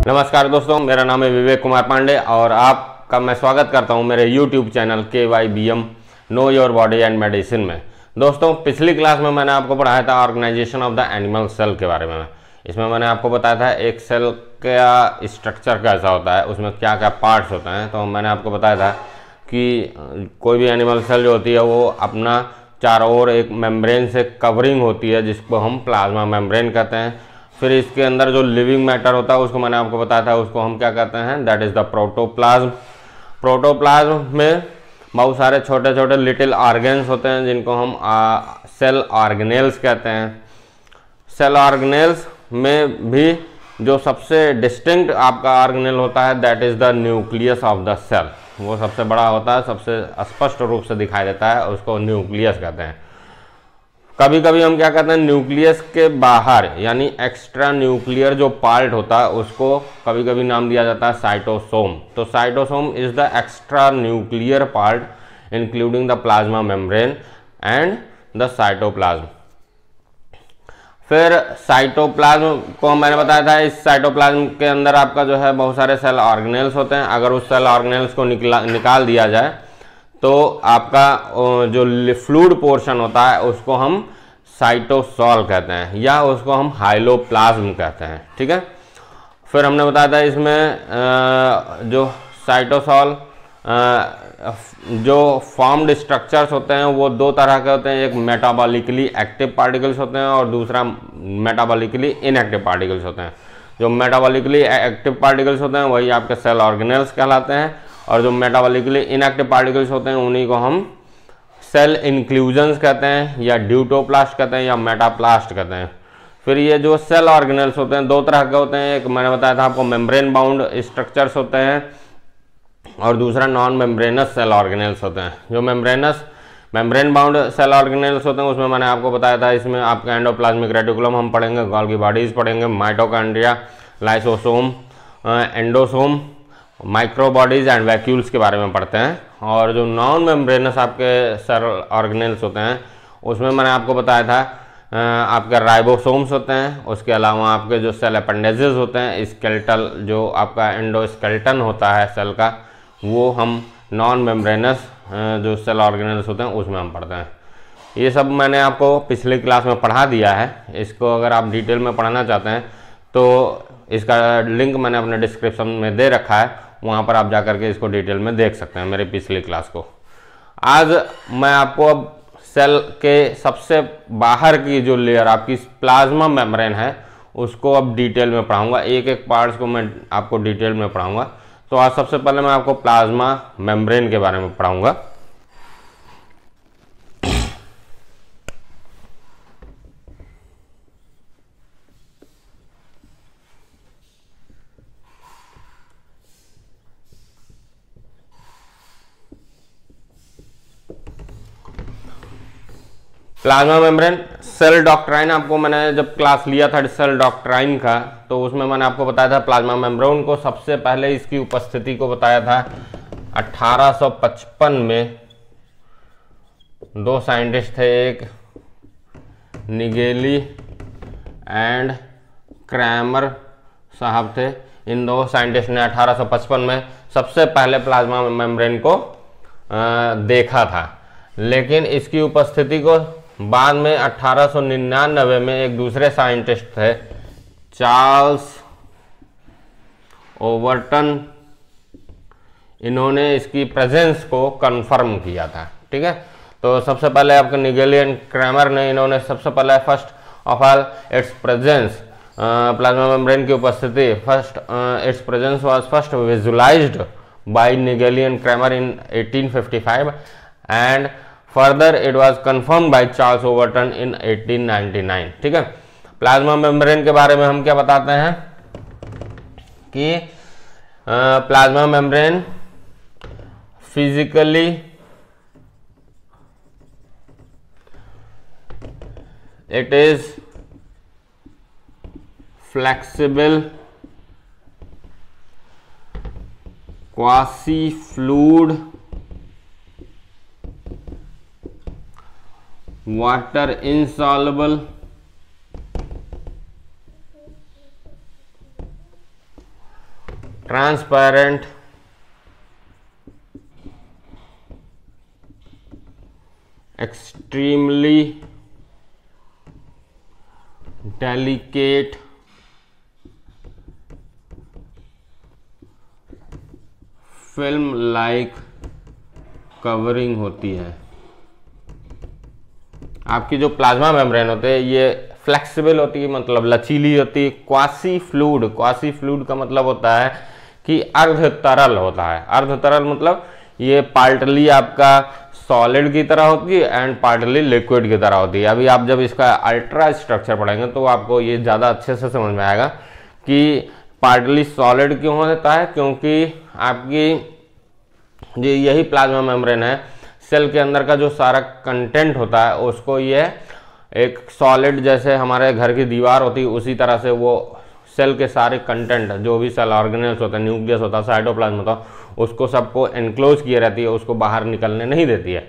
नमस्कार दोस्तों, मेरा नाम है विवेक कुमार पांडे और आपका मैं स्वागत करता हूं मेरे YouTube channel KYBM know your body and medicine में। दोस्तों, पिछली क्लास में मैंने आपको पढ़ाया था organisation of the animal cell के बारे में। इसमें मैंने आपको बताया था एक सेल का स्ट्रक्चर कैसा होता है, उसमें क्या क्या पार्ट्स होते हैं। तो मैंने आपको बताया था कि कोई भी एनिमल सेल जो होती है वो अपना चारों ओर एक मेम्ब्रेन से कवरिंग होती है, जिसको हम प्लाज्मा मेम्ब्रेन कहते हैं। फिर इसके अंदर जो लिविंग मैटर होता है उसको मैंने आपको बताया था, उसको हम क्या कहते हैं, that is the protoplasm. Protoplasm में बहुत सारे छोटे छोटे लिटिल ऑर्गेन्स होते हैं जिनको हम सेल ऑर्गेनेल्स कहते हैं। सेल ऑर्गेनेल्स में भी जो सबसे डिस्टिंक्ट आपका ऑर्गेनेल होता है that is the nucleus of the cell. वो सबसे बड़ा होता है, सबसे स्पष्ट रूप से दिखाई देता है, उसको न्यूक्लियस कहते हैं। कभी कभी हम क्या कहते हैं, न्यूक्लियस के बाहर यानी एक्स्ट्रा न्यूक्लियर जो पार्ट होता है उसको कभी कभी नाम दिया जाता है साइटोसोम। तो cytosome is the extra nuclear part including the plasma membrane and the cytoplasm. फिर साइटोप्लाज्म को मैंने बताया था, इस साइटोप्लाज्म के अंदर आपका जो है बहुत सारे सेल ऑर्गेनेल्स होते हैं। अगर उस सेल ऑर्गेनेल्स को निकाल दिया जाए तो आपका जो फ्लूइड पोर्शन होता है उसको हम साइटोसॉल कहते हैं या उसको हम हाइलोप्लाज्म कहते हैं। ठीक है। फिर हमने बताया था इसमें जो साइटोसॉल जो फॉर्म्ड स्ट्रक्चर्स होते हैं वो दो तरह के होते हैं, एक मेटाबॉलिकली एक्टिव पार्टिकल्स होते हैं और दूसरा मेटाबॉलिकली इनएक्टिव पार्टिकल्स होते हैं। जो मेटाबॉलिकली एक्टिव पार्टिकल्स होते हैं वही आपके सेल ऑर्गेनेल्स कहलाते हैं और जो मेटाबॉलिकली इनएक्टिव पार्टिकल्स होते हैं उन्हीं को हम सेल इंक्लूजन्स कहते हैं या ड्यूटोप्लास्ट कहते हैं या मेटाप्लास्ट कहते हैं। फिर ये जो सेल ऑर्गेनेल्स होते हैं दो तरह के होते हैं, एक मैंने बताया था आपको मेम्ब्रेन बाउंड स्ट्रक्चर्स होते हैं और दूसरा नॉन मेम्ब्रेनस सेल ऑर्गेनेल्स होते हैं। जो मेम्ब्रेन बाउंड सेल ऑर्गेनेल्स होते हैं उसमें मैंने आपको बताया था, इसमें आपका एंडोप्लाज्मिक रेटिकुलम हम पढ़ेंगे, गोल्गी बॉडीज पढ़ेंगे, mitochondria, lysosome, endosome, microbodies and vacuoles के बारे में पढ़ते हैं। और जो नॉन मेम्ब्रेनस आपके सेल ऑर्गेनेल्स होते हैं उसमें मैंने आपको बताया था आपके राइबोसोम्स होते हैं, उसके अलावा आपके जो सेल अपेंडेजेस होते हैं, स्केलेटल जो आपका एंडोस्केलेटन होता है सेल का, वो हम नॉन मेम्ब्रेनस जो सेल ऑर्गेनेल्स होते हैं उसमें हम पढ़ते हैं। ये सब मैंने आपको पिछली क्लास में पढ़ा दिया है। इसको अगर आप डिटेल में पढ़ना चाहते हैं तो इसका लिंक मैंने अपने डिस्क्रिप्शन में दे रखा है, वहाँ पर आप जाकर के इसको डिटेल में देख सकते हैं मेरी पिछली क्लास को। आज मैं आपको अब सेल के सबसे बाहर की जो लेयर आपकी प्लाज्मा मेम्ब्रेन है उसको अब डिटेल में पढ़ाऊंगा, एक एक पार्ट्स को मैं आपको डिटेल में पढ़ाऊंगा। तो आज सबसे पहले मैं आपको प्लाज्मा मेम्ब्रेन के बारे में पढ़ाऊंगा। प्लाज्मा मेम्ब्रेन सेल डॉक्ट्राइन, आपको मैंने जब क्लास लिया था सेल डॉक्ट्राइन का तो उसमें मैंने आपको बताया था प्लाज्मा मेम्ब्रेन को सबसे पहले इसकी उपस्थिति को बताया था 1855 में। दो साइंटिस्ट थे, एक निगेली एंड क्रैमर साहब थे। इन दो साइंटिस्ट ने 1855 में सबसे पहले प्लाज्मा मेम्ब्रेन को देखा था, लेकिन इसकी उपस्थिति को बाद में 1899 में एक दूसरे साइंटिस्ट थे, चार्ल्स ओवरटन, इन्होंने इसकी प्रेजेंस को कंफर्म किया था। ठीक है। तो सबसे पहले आपके निगेली एंड क्रैमर ने, इन्होंने सबसे पहले first of all its presence, plasma membrane की उपस्थिति, first its presence was first visualised by Nageli and Cramer in 1855 and further it was confirmed by Charles Overton in 1899। ठीक है। प्लाज्मा मेम्ब्रेन के बारे में हम क्या बताते हैं कि plasma membrane physically it is flexible, quasi fluid, water insoluble transparent extremely delicate film like covering होती है। आपकी जो प्लाज्मा मेम्ब्रेन होते हैं ये फ्लेक्सिबल होती है, मतलब लचीली होती है। क्वासी फ्लूइड का मतलब होता है कि अर्ध तरल होता है। अर्ध तरल मतलब ये पार्टली आपका सॉलिड की तरह होती है एंड पार्टली लिक्विड की तरह होती है। अभी आप जब इसका अल्ट्रा स्ट्रक्चर पढ़ेंगे तो आपको ये ज़्यादा अच्छे से समझ में आएगा कि पार्टली सॉलिड क्यों होता है, क्योंकि आपकी यही प्लाज्मा मेम्ब्रेन है, सेल के अंदर का जो सारा कंटेंट होता है उसको ये एक सॉलिड, जैसे हमारे घर की दीवार होती है उसी तरह से वो सेल के सारे कंटेंट, जो भी सेल ऑर्गेनेल्स होता है, न्यूक्लियस होता है, साइटोप्लाज्म होता है, उसको सबको एनक्लोज किए रहती है, उसको बाहर निकलने नहीं देती है।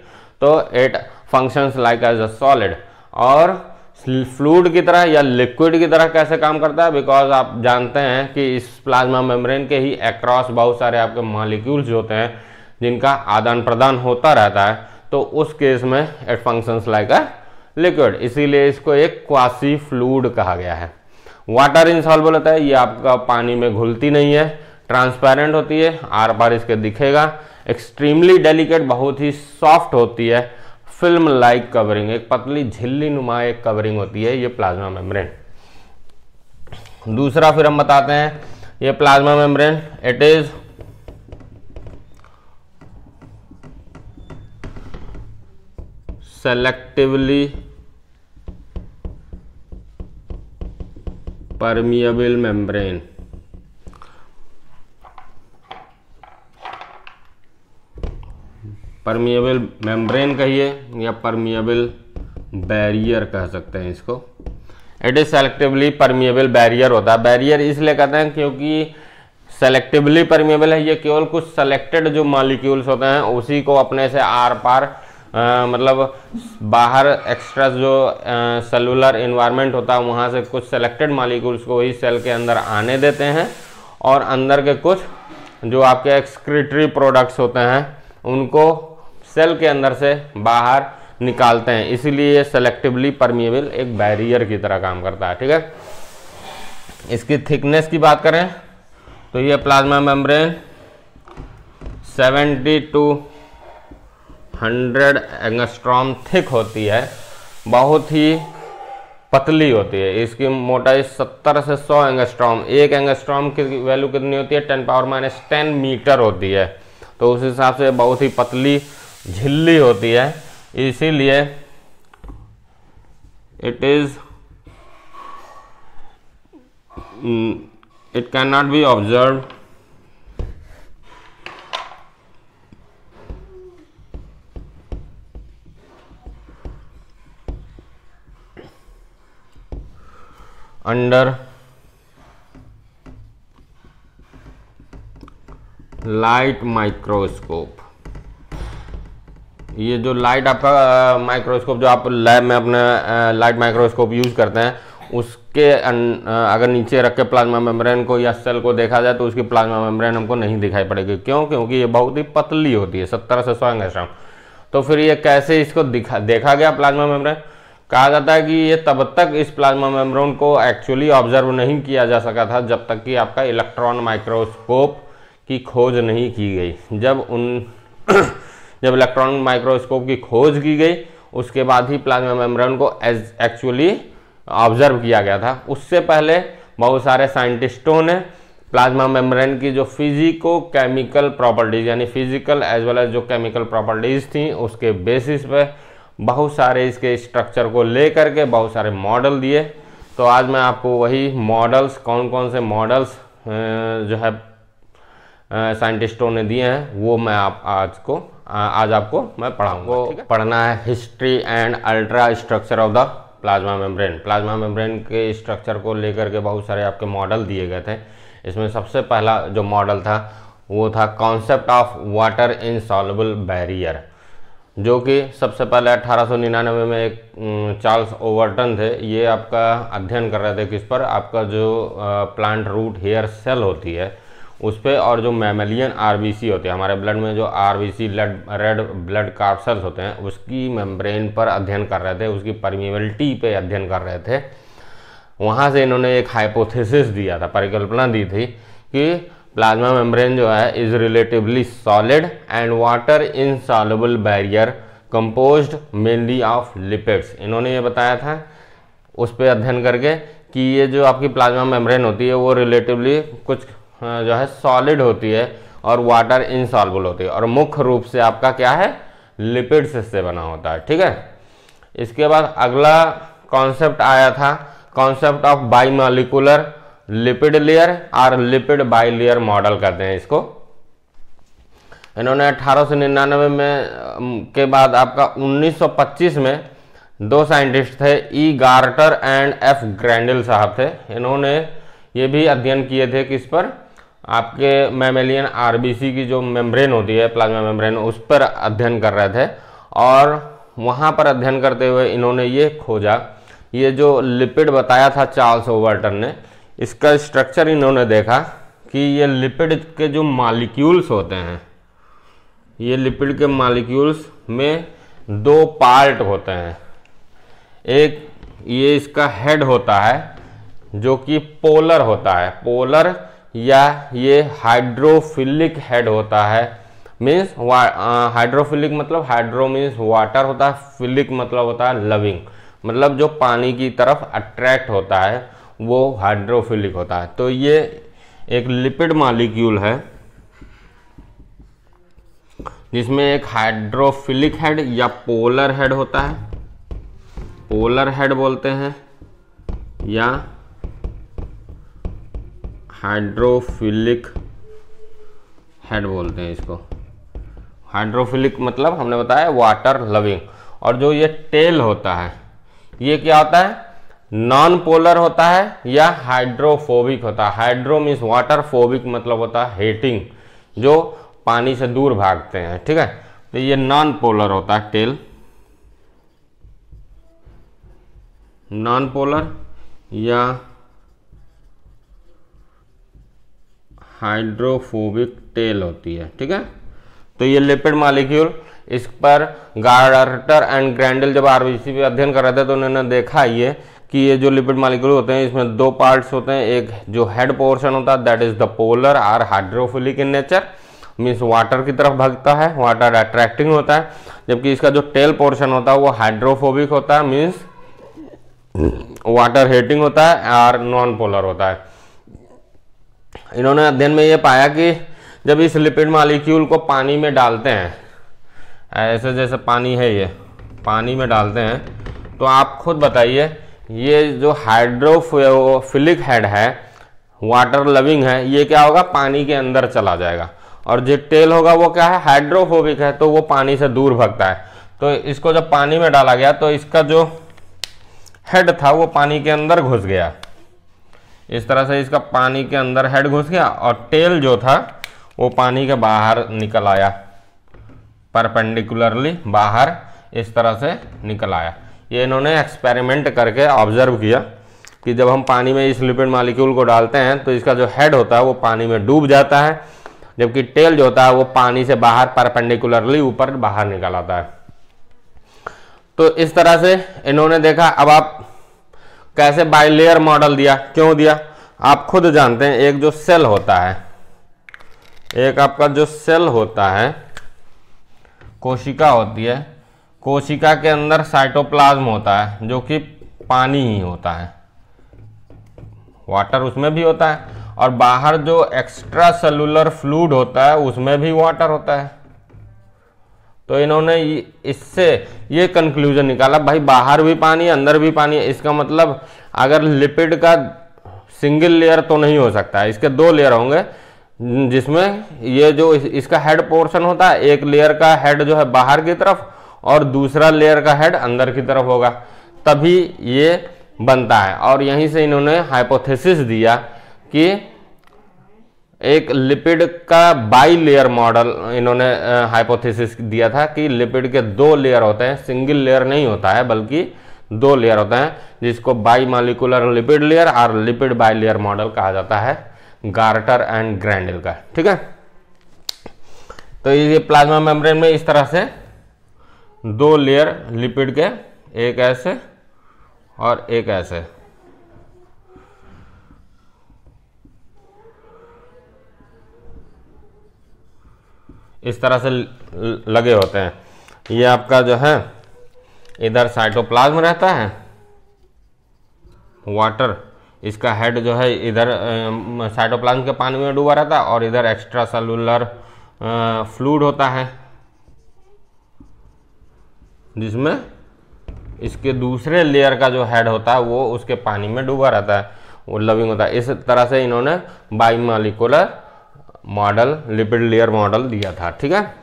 तो it functions like as a solid. और फ्लूइड की तरह या लिक्विड की तरह कैसे काम करता है, बिकॉज आप जानते हैं कि इस प्लाज्मा मेम्ब्रेन के ही अक्रॉस बहुत सारे आपके मॉलिक्यूल्स होते हैं जिनका आदान प्रदान होता रहता है। तो उस केस में it functions like a liquid, इसीलिए इसको एक क्वासी फ्लूइड कहा गया है। वाटर इनसॉल्युबल होता है, ये आपका पानी में घुलती नहीं है, ट्रांसपेरेंट होती है, आर पार इसके दिखेगा। एक्सट्रीमली डेलिकेट, बहुत ही सॉफ्ट होती है। फिल्म लाइक कवरिंग, एक पतली झिल्ली नुमा एक कवरिंग होती है ये प्लाज्मा मेम्ब्रेन। दूसरा फिर हम बताते हैं ये plasma membrane, it is selectively permeable membrane. Permeable membrane कहिए या परमिएबल बैरियर कह सकते हैं इसको। It is selectively permeable barrier होता है। बैरियर इसलिए कहते हैं क्योंकि सेलेक्टिवली परमिएबल है, ये केवल कुछ सेलेक्टेड जो मॉलिक्यूल्स होते हैं उसी को अपने से आर पार मतलब बाहर एक्स्ट्रा जो सेलुलर इन्वायरमेंट होता है वहाँ से कुछ सेलेक्टेड मॉलिक्यूल्स को ही सेल के अंदर आने देते हैं, और अंदर के कुछ जो आपके एक्सक्रीटरी प्रोडक्ट्स होते हैं उनको सेल के अंदर से बाहर निकालते हैं। इसीलिए ये सेलेक्टिवली परमिएबल एक बैरियर की तरह काम करता है। ठीक है, इसकी थिकनेस की बात करें तो ये plasma membrane 70 to 100 angstrom thick होती है, बहुत ही पतली होती है। इसकी मोटाई 70 से 100 एंगस्ट्रॉम, एक एंगस्ट्रॉम की वैल्यू कितनी होती है 10⁻⁻10 मीटर होती है। तो उस हिसाब से बहुत ही पतली झिल्ली होती है, इसीलिए it can not be observe under light microscope. ये जो लाइट आपका माइक्रोस्कोप जो आप लैब में अपने लाइट माइक्रोस्कोप यूज करते हैं उसके अगर नीचे रख के प्लाज्मा मेम्ब्रेन को या सेल को देखा जाए तो उसकी प्लाज्मा मेम्ब्रेन हमको नहीं दिखाई पड़ेगी। क्यों? क्योंकि ये बहुत ही पतली होती है, 70 से 100 एंगस्ट्रॉम। तो फिर ये कैसे इसको देखा गया प्लाज्मा मेम्ब्रेन? कहा जाता है कि ये तब तक इस प्लाज्मा मेम्ब्रेन को एक्चुअली ऑब्जर्व नहीं किया जा सका था जब तक कि आपका इलेक्ट्रॉन माइक्रोस्कोप की खोज नहीं की गई। जब इलेक्ट्रॉन माइक्रोस्कोप की खोज की गई उसके बाद ही प्लाज्मा मेम्ब्रेन को एक्चुअली ऑब्जर्व किया गया था। उससे पहले बहुत सारे साइंटिस्टों ने प्लाज्मा मेम्ब्रेन की जो फिजिको केमिकल प्रॉपर्टीज यानी फिजिकल एज वेल एज जो केमिकल प्रॉपर्टीज थी उसके बेसिस पे बहुत सारे इसके स्ट्रक्चर को लेकर के बहुत सारे मॉडल दिए। तो आज मैं आपको वही मॉडल्स, कौन कौन से मॉडल्स जो है साइंटिस्टों ने दिए हैं वो मैं आज आपको मैं पढ़ाऊंगा। पढ़ना है history and ultra structure of the plasma membrane. Plasma membrane के स्ट्रक्चर को लेकर के बहुत सारे आपके मॉडल दिए गए थे। इसमें सबसे पहला जो मॉडल था वो था concept of water insoluble barrier, जो कि सबसे पहले 1899 में एक चार्ल्स ओवरटन थे। ये आपका अध्ययन कर रहे थे किस पर? आपका जो प्लांट रूट हेयर सेल होती है उस पर, और जो मैमेलियन आरबीसी होते हैं हमारे ब्लड में, जो आरबीसी रेड ब्लड कार्पसेल्स होते हैं, उसकी मेम्ब्रेन पर अध्ययन कर रहे थे, उसकी परमिएबिलिटी पे अध्ययन कर रहे थे। वहाँ से इन्होंने एक हाइपोथेसिस दिया था, परिकल्पना दी थी कि प्लाज्मा मेम्ब्रेन जो है is relatively solid and water insoluble barrier composed mainly of lipids. इन्होंने ये बताया था उस पर अध्ययन करके कि ये जो आपकी प्लाज्मा मेम्ब्रेन होती है वो रिलेटिवली कुछ जो है सॉलिड होती है और वाटर इनसॉल्युबल होती है, और मुख्य रूप से आपका क्या है, लिपिड्स से बना होता है। ठीक है, इसके बाद अगला कॉन्सेप्ट आया था, कॉन्सेप्ट ऑफ बाईमॉलिक्यूलर लिपिड लेयर और लिपिड बाइलेयर मॉडल कहते हैं इसको। इन्होंने 1899 में के बाद आपका 1925 में दो साइंटिस्ट थे, ई गार्टर एंड एफ ग्रैंडल साहब थे। इन्होंने ये भी अध्ययन किए थे किस पर, आपके मैमेलियन आरबीसी की जो मेम्ब्रेन होती है प्लाज्मा मेम्ब्रेन, उस पर अध्ययन कर रहे थे। और वहाँ पर अध्ययन करते हुए इन्होंने ये खोजा, ये जो लिपिड बताया था चार्ल्स ओवरटन ने, इसका स्ट्रक्चर इन्होंने देखा कि ये लिपिड के जो मॉलिक्यूल्स होते हैं, ये लिपिड के मॉलिक्यूल्स में दो पार्ट होते हैं। एक ये इसका हेड होता है जो कि पोलर होता है, पोलर, या ये हाइड्रोफिलिक हेड होता है, मीन्स हाइड्रोफिलिक मतलब हाइड्रो मीन्स वाटर होता है, फिलिक मतलब होता है लविंग, मतलब जो पानी की तरफ अट्रैक्ट होता है वो हाइड्रोफिलिक होता है। तो ये एक लिपिड मॉलिक्यूल है जिसमें एक हाइड्रोफिलिक हेड या पोलर हेड होता है, पोलर हेड बोलते हैं, या हाइड्रोफिलिक हेड बोलते हैं इसको। हाइड्रोफिलिक मतलब हमने बताया वाटर लविंग। और जो ये टेल होता है ये क्या होता है, नॉन पोलर होता है या हाइड्रोफोबिक होता है। हाइड्रो मीन्स वाटर, फोबिक मतलब होता है हेटिंग, जो पानी से दूर भागते हैं। ठीक है, तो ये नॉन पोलर होता है टेल, नॉन पोलर या हाइड्रोफोबिक टेल होती है। ठीक है, तो ये लिपिड मॉलिक्यूल, इस पर गार्टर एंड ग्रैंडल जब आरबीसी पे अध्ययन कर रहे थे तो उन्होंने देखा ये कि ये जो लिपिड मॉलिक्यूल होते हैं इसमें दो पार्ट्स होते हैं। एक जो हेड पोर्शन होता है दैट इज द पोलर और hydrophilic in nature, means water की तरफ भागता है, वाटर अट्रैक्टिंग होता है, जबकि इसका जो टेल पोर्शन होता है वो हाइड्रोफोबिक होता है, मीन्स वाटर हेटिंग होता है और नॉन पोलर होता है। इन्होंने अध्ययन में ये पाया कि जब इस लिपिड मॉलिक्यूल को पानी में डालते हैं, ऐसे जैसे पानी है ये पानी में डालते हैं, तो आप खुद बताइए ये जो हाइड्रोफिलिक हेड है, वाटर लविंग है, ये क्या होगा, पानी के अंदर चला जाएगा। और जो टेल होगा वो क्या है, हाइड्रोफोबिक है, तो वो पानी से दूर भागता है। तो इसको जब पानी में डाला गया तो इसका जो हेड था वो पानी के अंदर घुस गया, इस तरह से इसका पानी के अंदर हेड घुस गया, और टेल जो था वो पानी के बाहर निकल आया, परपेंडिकुलरली बाहर इस तरह से निकल आया। ये इन्होंने एक्सपेरिमेंट करके ऑब्जर्व किया कि जब हम पानी में इस लिपिड मॉलिक्यूल को डालते हैं तो इसका जो हेड होता है वो पानी में डूब जाता है, जबकि टेल जो होता है वो पानी से बाहर परपेंडिकुलरली ऊपर बाहर निकल आता है। तो इस तरह से इन्होंने देखा। अब आप कैसे बाइलेयर मॉडल दिया, क्यों दिया, आप खुद जानते हैं। एक जो सेल होता है, एक आपका जो सेल होता है, कोशिका होती है, कोशिका के अंदर साइटोप्लाज्म होता है जो कि पानी ही होता है, वाटर उसमें भी होता है, और बाहर जो एक्स्ट्रा सेलुलर फ्लूइड होता है उसमें भी वाटर होता है। तो इन्होंने इससे ये कंक्लूजन निकाला, भाई बाहर भी पानी अंदर भी पानी है। इसका मतलब अगर लिपिड का सिंगल लेयर तो नहीं हो सकता है, इसके दो लेयर होंगे, जिसमें ये जो इसका हेड पोर्शन होता है, एक लेयर का हेड जो है बाहर की तरफ और दूसरा लेयर का हेड अंदर की तरफ होगा, तभी ये बनता है। और यहीं से इन्होंने हाइपोथेसिस दिया कि एक लिपिड का बाई लेयर मॉडल, इन्होंने हाइपोथेसिस दिया था कि लिपिड के दो लेयर होते हैं, सिंगल लेयर नहीं होता है बल्कि दो लेयर होते हैं, जिसको बाई मॉलिक्यूलर लिपिड लेयर और लिपिड बाई लेयर मॉडल कहा जाता है। गार्टर एंड ग्रैंडल का। ठीक है, तो ये प्लाज्मा मेम्ब्रेन में इस तरह से दो लेयर लिपिड के, एक ऐसे और एक ऐसे, इस तरह से लगे होते हैं। ये आपका जो है इधर साइटोप्लाज्म रहता है, वाटर, इसका हेड जो है इधर साइटोप्लाज्म के पानी में डूबा रहता है, और इधर एक्स्ट्रा सेलुलर फ्लूइड होता है, जिसमें इसके दूसरे लेयर का जो हेड होता है वो उसके पानी में डूबा रहता है, वो लविंग होता है। इस तरह से इन्होंने बाइमॉलिक्यूलर मॉडल, लिपिड लेयर मॉडल दिया था। ठीक है,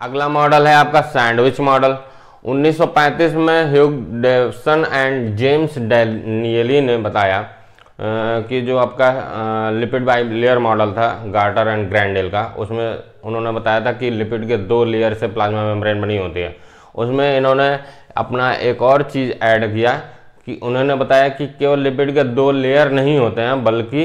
अगला मॉडल है आपका सैंडविच मॉडल। 1935 में ह्यूग डेवसन एंड जेम्स डैनियली ने बताया कि जो आपका लिपिड बाइलेयर मॉडल था गार्टर एंड ग्रैंडल का, उसमें उन्होंने बताया था कि लिपिड के दो लेयर से प्लाज्मा मेम्ब्रेन बनी होती है। उसमें इन्होंने अपना एक और चीज़ ऐड किया कि उन्होंने बताया कि केवल लिपिड के दो लेयर नहीं होते हैं, बल्कि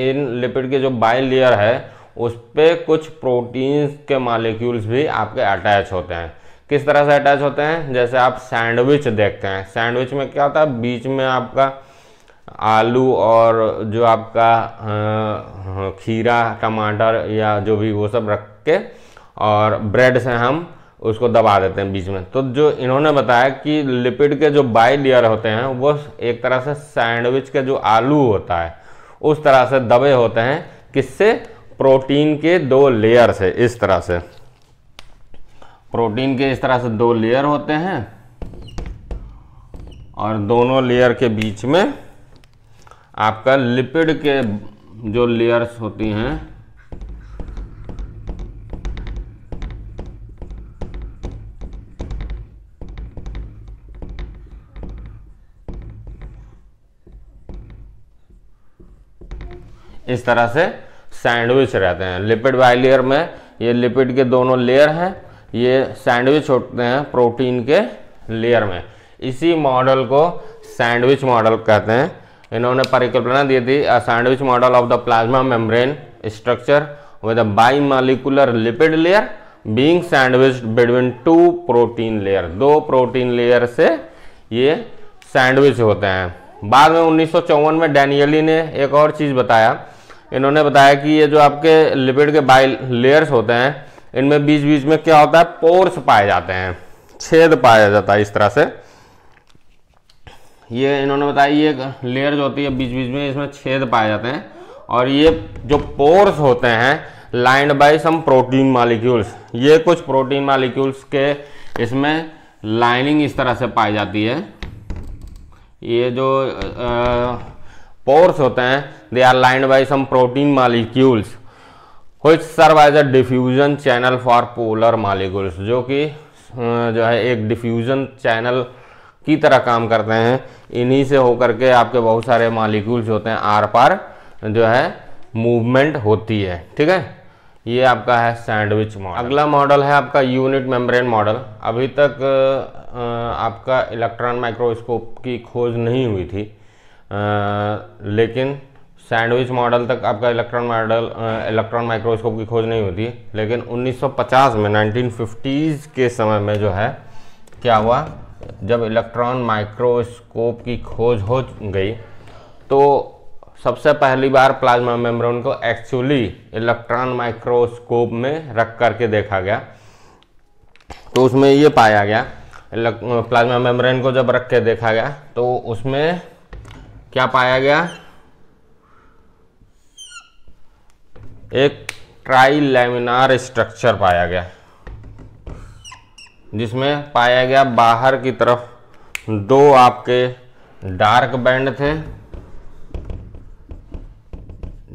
इन लिपिड के जो बाइलेयर है उस पर कुछ प्रोटीन्स के मॉलिक्यूल्स भी आपके अटैच होते हैं। किस तरह से अटैच होते हैं? जैसे आप सैंडविच देखते हैं, सैंडविच में क्या होता है, बीच में आपका आलू और जो आपका खीरा, टमाटर या जो भी वो सब रख के और ब्रेड से हम उसको दबा देते हैं बीच में। तो जो इन्होंने बताया कि लिपिड के जो बाई लेयर होते हैं वो एक तरह से सैंडविच के जो आलू होता है उस तरह से दबे होते हैं। किससे? प्रोटीन के दो लेयर से। इस तरह से प्रोटीन के इस तरह से दो लेयर होते हैं और दोनों लेयर के बीच में आपका लिपिड के जो लेयर्स होती हैं इस तरह से सैंडविच रहते हैं। लिपिड बाइलेयर में ये लिपिड के दोनों लेयर हैं, ये सैंडविच होते हैं प्रोटीन के लेयर में। इसी मॉडल को सैंडविच मॉडल कहते हैं। इन्होंने परिकल्पना दी थी a sandwich model of the plasma membrane structure with a bimolecular lipid layer being sandwiched between two protein layer. दो प्रोटीन लेयर से ये सैंडविच होते हैं। बाद में 1954 में डैनियली ने एक और चीज़ बताया। इन्होंने बताया कि ये जो आपके लिपिड के बाई लेयर्स होते हैं इनमें बीच बीच में क्या होता है, पोर्स पाए जाते हैं, छेद पाया जाता है। इस तरह से ये इन्होंने बताया ये लेयर जो होती है बीच बीच में इसमें छेद पाए जाते हैं और ये जो पोर्स होते हैं lined by some protein molecules, ये कुछ प्रोटीन मॉलिक्यूल्स के इसमें लाइनिंग इस तरह से पाई जाती है। ये जो पोर्स होते हैं they are lined by some protein molecules which serve as a diffusion channel for polar molecules, जो कि जो है एक डिफ्यूजन चैनल की तरह काम करते हैं। इन्हीं से होकर के आपके बहुत सारे मॉलिक्यूल्स होते हैं, आर पार जो है मूवमेंट होती है। ठीक है, ये आपका है सैंडविच मॉडल। अगला मॉडल है आपका यूनिट मेम्ब्रेन मॉडल। अभी तक आपका इलेक्ट्रॉन माइक्रोस्कोप की खोज नहीं हुई थी, लेकिन सैंडविच मॉडल तक आपका इलेक्ट्रॉन माइक्रोस्कोप की खोज नहीं होती। लेकिन 1950 में 1950s के समय में जो है क्या हुआ, जब इलेक्ट्रॉन माइक्रोस्कोप की खोज हो गई तो सबसे पहली बार प्लाज्मा मेम्ब्रेन को एक्चुअली इलेक्ट्रॉन माइक्रोस्कोप में रख करके देखा गया। तो उसमें ये पाया गया, प्लाज्मा मेम्ब्रेन को जब रख के देखा गया तो उसमें क्या पाया गया, एक ट्राइलैमिनार स्ट्रक्चर पाया गया, जिसमें पाया गया बाहर की तरफ दो आपके डार्क बैंड थे,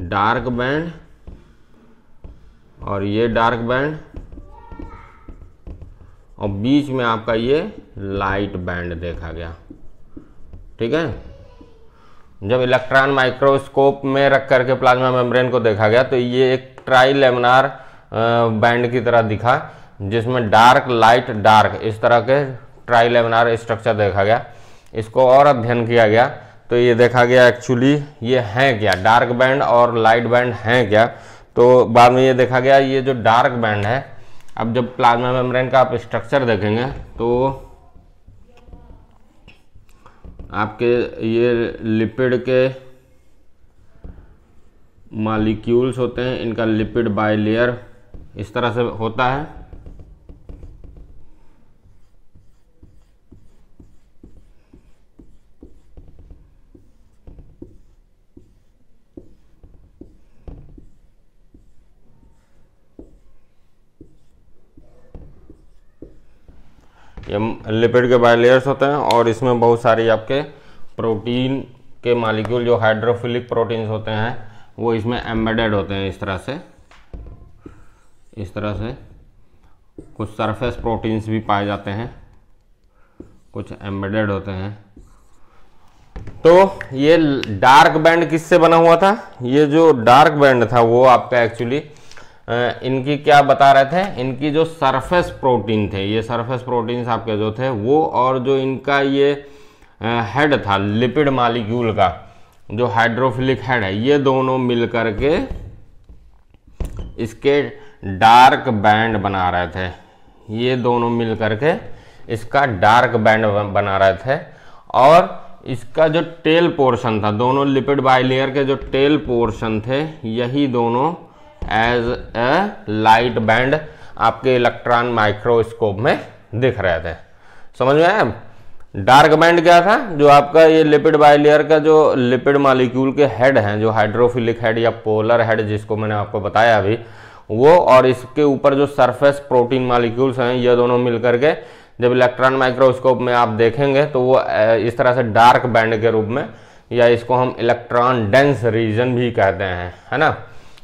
डार्क बैंड और ये डार्क बैंड, और बीच में आपका ये लाइट बैंड देखा गया। ठीक है, जब इलेक्ट्रॉन माइक्रोस्कोप में रख करके प्लाज्मा मेम्ब्रेन को देखा गया तो ये एक ट्राइलैमिनार बैंड की तरह दिखा, जिसमें डार्क लाइट डार्क इस तरह के ट्राइलैमिनार स्ट्रक्चर देखा गया। इसको और अध्ययन किया गया तो ये देखा गया एक्चुअली ये हैं क्या, डार्क बैंड और लाइट बैंड हैं क्या। तो बाद में ये देखा गया ये जो डार्क बैंड है, अब जब प्लाज्मा मेम्ब्रेन का आप स्ट्रक्चर देखेंगे तो आपके ये लिपिड के मॉलिक्यूल्स होते हैं, इनका लिपिड बाइलेयर इस तरह से होता है। ये लिपिड के बाइलेयर्स होते हैं और इसमें बहुत सारी आपके प्रोटीन के मॉलिक्यूल जो हाइड्रोफिलिक प्रोटीन्स होते हैं वो इसमें एम्बेडेड होते हैं। इस तरह से कुछ सरफेस प्रोटीन्स भी पाए जाते हैं, कुछ एम्बेडेड होते हैं। तो ये डार्क बैंड किससे बना हुआ था, ये जो डार्क बैंड था वो आपका एक्चुअली इनकी क्या बता रहे थे, इनकी जो सरफेस प्रोटीन थे, ये सरफेस प्रोटीन्स आपके जो थे वो, और जो इनका ये हेड था लिपिड मॉलिक्यूल का जो हाइड्रोफिलिक हेड है, ये दोनों मिल करके इसके डार्क बैंड बना रहे थे। ये दोनों मिल करके इसका डार्क बैंड बना रहे थे। और इसका जो टेल पोर्शन था, दोनों लिपिड बाइलेयर के जो टेल पोर्शन थे, यही दोनों एज ए लाइट बैंड आपके इलेक्ट्रॉन माइक्रोस्कोप में दिख रहे थे। समझ में आया? डार्क बैंड क्या था, जो आपका ये लिपिड बाइलेयर का जो लिपिड मॉलिक्यूल के हेड हैं, जो हाइड्रोफिलिक हेड या पोलर हेड जिसको मैंने आपको बताया अभी, वो और इसके ऊपर जो सरफेस प्रोटीन मॉलिक्यूल्स हैं, ये दोनों मिलकर के जब इलेक्ट्रॉन माइक्रोस्कोप में आप देखेंगे तो वो इस तरह से डार्क बैंड के रूप में, या इसको हम इलेक्ट्रॉन डेंस रीजन भी कहते हैं, है ना,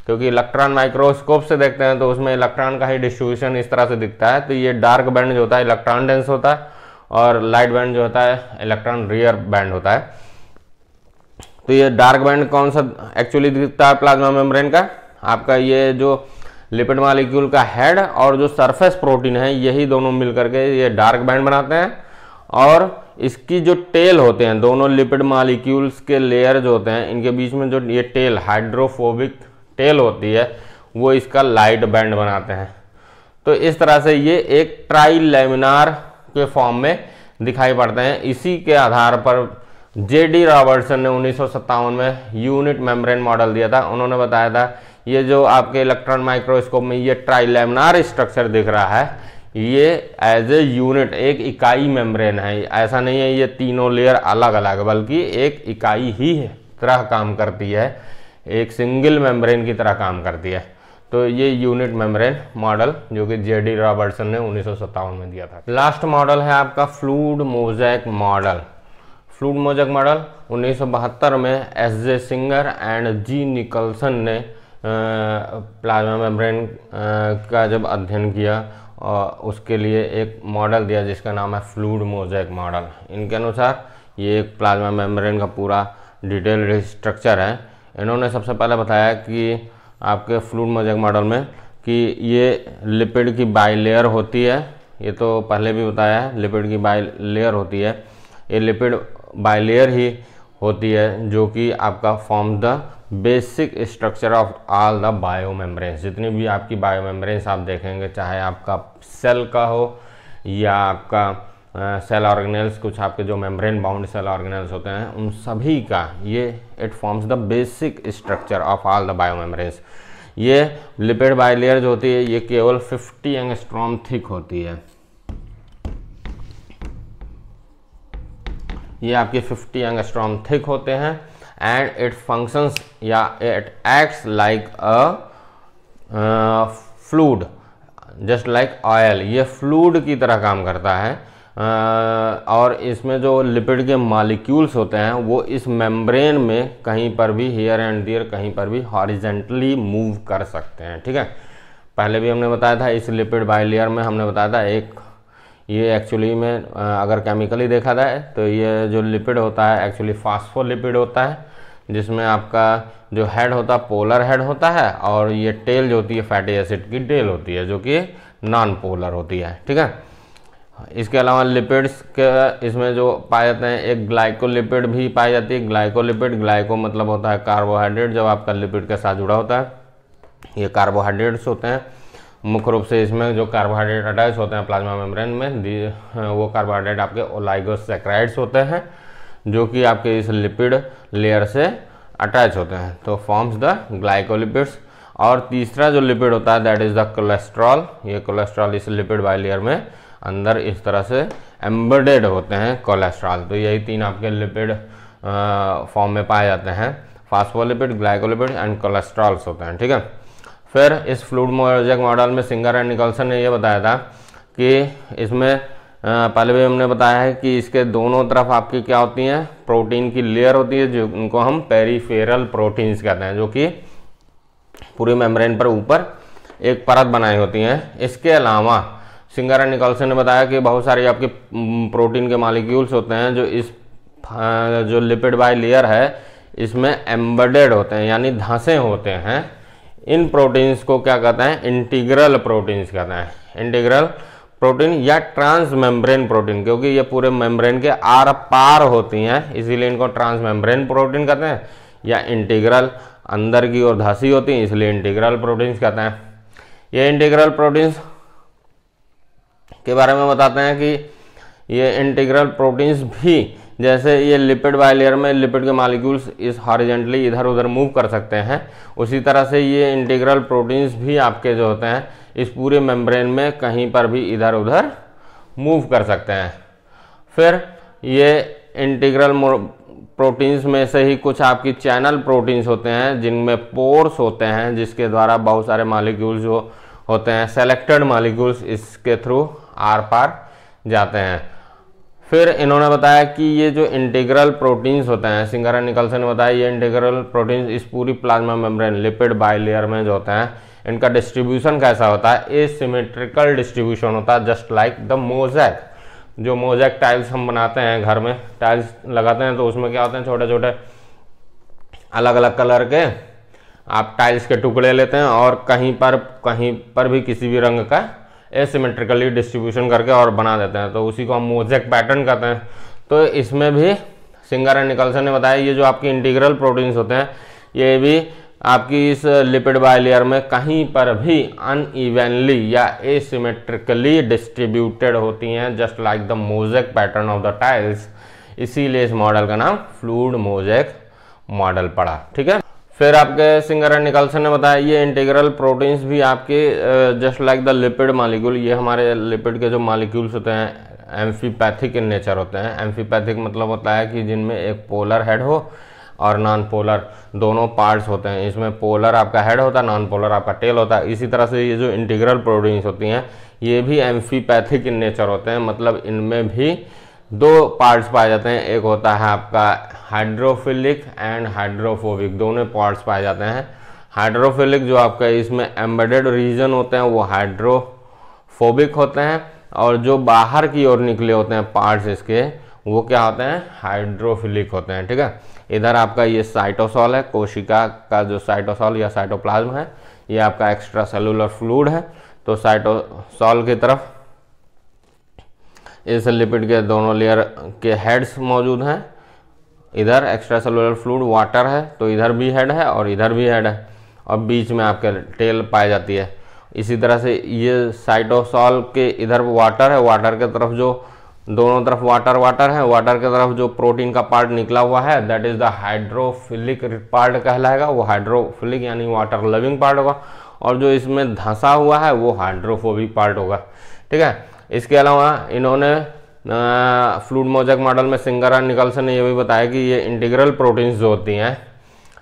क्योंकि इलेक्ट्रॉन माइक्रोस्कोप से देखते हैं तो उसमें इलेक्ट्रॉन का ही डिस्ट्रीब्यूशन इस तरह से दिखता है। तो ये डार्क बैंड जो होता है इलेक्ट्रॉन डेंस होता है, और लाइट बैंड जो होता है इलेक्ट्रॉन रियर बैंड होता है। तो ये डार्क बैंड कौन सा एक्चुअली दिखता है प्लाज्मा मेम्ब्रेन का, आपका ये जो लिपिड मॉलिक्यूल का हेड और जो सरफेस प्रोटीन है, यही दोनों मिलकर के ये डार्क बैंड बनाते हैं। और इसकी जो टेल होते हैं, दोनों लिपिड मॉलिक्यूल्स के लेयर जो होते हैं, इनके बीच में जो ये टेल हाइड्रोफोबिक टेल होती है, वो इसका लाइट बैंड बनाते हैं। तो इस तरह से ये एक ट्राई लैमिनार के फॉर्म में दिखाई पड़ते हैं। इसी के आधार पर जेडी रॉबर्टसन ने 1957 में यूनिट मेम्ब्रेन मॉडल दिया था। उन्होंने बताया था ये जो आपके इलेक्ट्रॉन माइक्रोस्कोप में ये ट्राई लैमिनार स्ट्रक्चर दिख रहा है, ये एज ए यूनिट एक इकाई मेम्ब्रेन है। ऐसा नहीं है ये तीनों लेयर अलग अलग, बल्कि एक इकाई ही तरह काम करती है, एक सिंगल मेम्ब्रेन की तरह काम करती है। तो ये यूनिट मेम्ब्रेन मॉडल जो कि जेडी रॉबर्टसन ने 1957 में दिया था। लास्ट मॉडल है आपका fluid mosaic model. Fluid mosaic model 1972 में S J. Singer and G. Nicolson ने प्लाज्मा मेम्ब्रेन का जब अध्ययन किया और उसके लिए एक मॉडल दिया जिसका नाम है फ्लूइड मोज़ेक मॉडल। इनके अनुसार ये एक प्लाज्मा मेम्ब्रेन का पूरा डिटेल्ड स्ट्रक्चर है। इन्होंने सबसे पहले बताया कि आपके फ्लूइड मोज़ेक मॉडल में कि ये लिपिड की बाइलेयर होती है, ये तो पहले भी बताया है, लिपिड की बाइलेयर होती है। ये लिपिड बाइलेयर ही होती है जो कि आपका form the basic structure of all the bio membranes. जितनी भी आपकी बायो मेम्ब्रेन्स आप देखेंगे, चाहे आपका सेल का हो या आपका सेल ऑर्गेनेल्स, कुछ आपके जो मेम्ब्रेन बाउंड सेल ऑर्गेनेल्स होते हैं, उन सभी का ये it forms the basic structure of all the bio membranes. ये लिपिड बाइलेयर जो होती है ये केवल 50 एंगस्ट्रॉम थिक होती है। ये आपके 50 एंगस्ट्रॉम थिक होते हैं एंड इट फंक्शंस या it acts like a fluid just like oil. ये फ्लूइड की तरह काम करता है और इसमें जो लिपिड के मॉलिक्यूल्स होते हैं वो इस मेम्ब्रेन में कहीं पर भी हियर एंड देयर कहीं पर भी हॉरिजेंटली मूव कर सकते हैं। ठीक है, पहले भी हमने बताया था इस लिपिड बाइलेयर में हमने बताया था एक ये एक्चुअली में अगर केमिकली देखा जाए तो ये जो लिपिड होता है एक्चुअली फास्फोलिपिड होता है, जिसमें आपका जो हेड होता है पोलर हेड होता है और ये टेल जो होती है फैटी एसिड की टेल होती है जो कि नॉन पोलर होती है। ठीक है, इसके अलावा लिपिड्स के इसमें जो पाए जाते हैं, एक ग्लाइकोलिपिड भी पाई जाती है। ग्लाइकोलिपिड, ग्लाइको मतलब होता है कार्बोहाइड्रेट, जब आपका लिपिड के साथ जुड़ा होता है, ये कार्बोहाइड्रेट्स होते हैं। मुख्य रूप से इसमें जो कार्बोहाइड्रेट अटैच होते हैं प्लाज्मा मेम्ब्रेन में, वो कार्बोहाइड्रेट आपके ओलाइगोसैकेराइड्स होते हैं, जो कि आपके इस लिपिड लेयर से अटैच होते हैं, तो फॉर्म्स द ग्लाइकोलिपिड्स। और तीसरा जो लिपिड होता है दैट इज द कोलेस्ट्रॉल। ये कोलेस्ट्रॉल इस लिपिड बाइलेयर में अंदर इस तरह से एम्बेडेड होते हैं कोलेस्ट्रॉल। तो यही तीन आपके लिपिड फॉर्म में पाए जाते हैं, फास्फोलिपिड, ग्लाइकोलिपिड एंड कोलेस्ट्रॉल्स होते हैं, ठीक है। फिर इस फ्लूइड मोज़ेक मॉडल में सिंगर एंड निकल्सन ने यह बताया था कि इसमें पहले भी हमने बताया है कि इसके दोनों तरफ आपकी क्या होती हैं, प्रोटीन की लेयर होती है, जो उनको हम पेरिफेरल प्रोटीन्स कहते हैं, जो कि पूरी मेम्ब्रेन पर ऊपर एक परत बनाई होती हैं। इसके अलावा सिंगर एंड निकल्सन ने बताया कि बहुत सारे आपके प्रोटीन के मॉलिक्यूल्स होते हैं जो इस जो लिपिड बाई लेयर है इसमें एम्बेडेड होते हैं, यानी धंसे होते हैं। इन प्रोटीन्स को क्या कहते हैं, इंटीग्रल प्रोटीन्स कहते हैं। इंटीग्रल प्रोटीन या ट्रांस मेम्ब्रेन प्रोटीन, क्योंकि ये पूरे मेम्ब्रेन के आर पार होती हैं, इसीलिए इनको ट्रांस मेम्ब्रेन प्रोटीन कहते हैं। या इंटीग्रल, अंदर की ओर धंसी होती हैं, इसलिए इंटीग्रल प्रोटीन्स कहते हैं। ये इंटीग्रल प्रोटीन्स के बारे में बताते हैं कि ये इंटीग्रल प्रोटीन्स भी, जैसे ये लिपिड बाइलेयर में लिपिड के मॉलिक्यूल्स इस हॉरिजॉन्टली इधर उधर मूव कर सकते हैं, उसी तरह से ये इंटीग्रल प्रोटीन्स भी आपके जो होते हैं इस पूरे मेम्ब्रेन में कहीं पर भी इधर उधर मूव कर सकते हैं। फिर ये इंटीग्रल प्रोटीन्स में से ही कुछ आपकी चैनल प्रोटीन्स होते हैं जिनमें पोर्स होते हैं, जिसके द्वारा बहुत सारे मॉलिक्यूल्स जो होते हैं, सेलेक्टेड मॉलिक्यूल्स इसके थ्रू आर पार जाते हैं। फिर इन्होंने बताया कि ये जो इंटीग्रल प्रोटीन्स होते हैं, सिंगर एंड निकल्सन ने बताया ये इंटीग्रल प्रोटीन्स इस पूरी प्लाज्मा मेम्ब्रेन लिपिड बाइलेयर में जो होते हैं इनका डिस्ट्रीब्यूशन कैसा होता है, एसिमेट्रिकल डिस्ट्रीब्यूशन होता है, जस्ट लाइक द मोज़ेक। जो मोज़ेक टाइल्स हम बनाते हैं, घर में टाइल्स लगाते हैं, तो उसमें क्या होते हैं, छोटे छोटे अलग अलग कलर के आप टाइल्स के टुकड़े लेते हैं और कहीं पर भी किसी भी रंग का एसिमेट्रिकली डिस्ट्रीब्यूशन करके और बना देते हैं, तो उसी को हम मोज़ेक पैटर्न कहते हैं। तो इसमें भी सिंगर एंड निकल्सन ने बताया ये जो आपकी इंटीग्रल प्रोटीन्स होते हैं ये भी आपकी इस लिपिड बाइलेयर में कहीं पर भी अनइवनली या एसिमेट्रिकली डिस्ट्रीब्यूटेड होती हैं, just like the mosaic pattern of the tiles. इसीलिए इस मॉडल का नाम फ्लूइड मोज़ेक मॉडल पड़ा, ठीक है। फिर आपके सिंगर एंड निकल्सन ने बताया ये इंटीग्रल प्रोटीन्स भी आपके just like the lipid molecule, ये हमारे लिपिड के जो मॉलिक्यूल्स होते हैं एम्फीपैथिक इन नेचर होते हैं। एम्फीपैथिक मतलब होता है कि जिनमें एक पोलर हेड हो और नॉन पोलर दोनों पार्ट्स होते हैं। इसमें पोलर आपका हेड होता है, नॉन पोलर आपका टेल होता है। इसी तरह से ये जो इंटीग्रल प्रोटीन्स होती हैं ये भी एम्फीपैथिक इन नेचर होते हैं, मतलब इनमें भी दो पार्ट्स पाए जाते हैं, एक होता है आपका हाइड्रोफिलिक एंड हाइड्रोफोबिक, दोनों पार्ट्स पाए जाते हैं। हाइड्रोफिलिक जो आपका इसमें एम्बेडेड रीजन होते हैं वो हाइड्रोफोबिक होते हैं, और जो बाहर की ओर निकले होते हैं पार्ट्स इसके वो क्या होते हैं, हाइड्रोफिलिक होते हैं, ठीक है। इधर आपका ये साइटोसॉल है, कोशिका का जो साइटोसॉल या साइटोप्लाज्म है, ये आपका एक्स्ट्रा सेलुलर फ्लूइड है। तो साइटोसॉल की तरफ इस लिपिड के दोनों लेयर के हेड्स मौजूद हैं। इधर एक्स्ट्रा सेलुलर फ्लूइड वाटर है, तो इधर भी हेड है और इधर भी हेड है, और बीच में आपके टेल पाई जाती है। इसी तरह से ये साइटोसॉल के इधर वाटर है, वाटर के तरफ जो दोनों तरफ वाटर है, वाटर के तरफ जो प्रोटीन का पार्ट निकला हुआ है that is the hydrophilic part कहलाएगा। वो हाइड्रोफिलिक यानी वाटर लविंग पार्ट होगा, और जो इसमें धंसा हुआ है वो हाइड्रोफोबिक पार्ट होगा, ठीक है। इसके अलावा इन्होंने फ्लूइड मोज़ेक मॉडल में सिंगर एंड निकल्सन ने यह भी बताया कि ये इंटीग्रल प्रोटीन्स जो होती हैं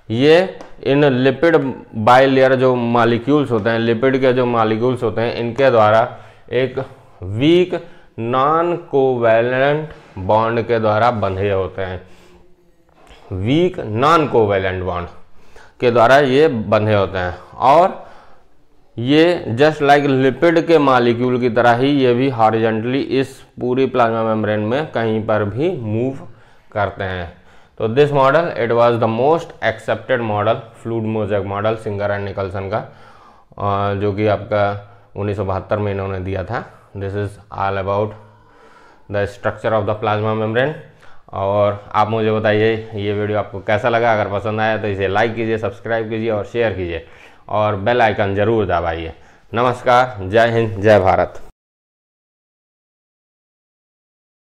ये इन लिपिड बाइलेयर जो मॉलिक्यूल्स होते हैं, लिपिड के जो मॉलिक्यूल्स होते हैं, इनके द्वारा एक वीक नॉन कोवैलेंट बॉन्ड के द्वारा बंधे होते हैं। वीक नॉन कोवैलेंट बॉन्ड के द्वारा ये बंधे होते हैं, और ये जस्ट लाइक लिपिड के मॉलिक्यूल की तरह ही ये भी हॉरिजॉन्टली इस पूरी प्लाज्मा मेम्ब्रेन में कहीं पर भी मूव करते हैं। तो this model it was the most accepted model, fluid mosaic model singer and Nicholson का, जो कि आपका 1972 में इन्होंने दिया था। This is all about the structure of the plasma membrane. और आप मुझे बताइए ये वीडियो आपको कैसा लगा। अगर पसंद आया तो इसे लाइक कीजिए, सब्सक्राइब कीजिए और शेयर कीजिए और बेल आइकन ज़रूर दबाइए। नमस्कार, जय हिंद, जय भारत।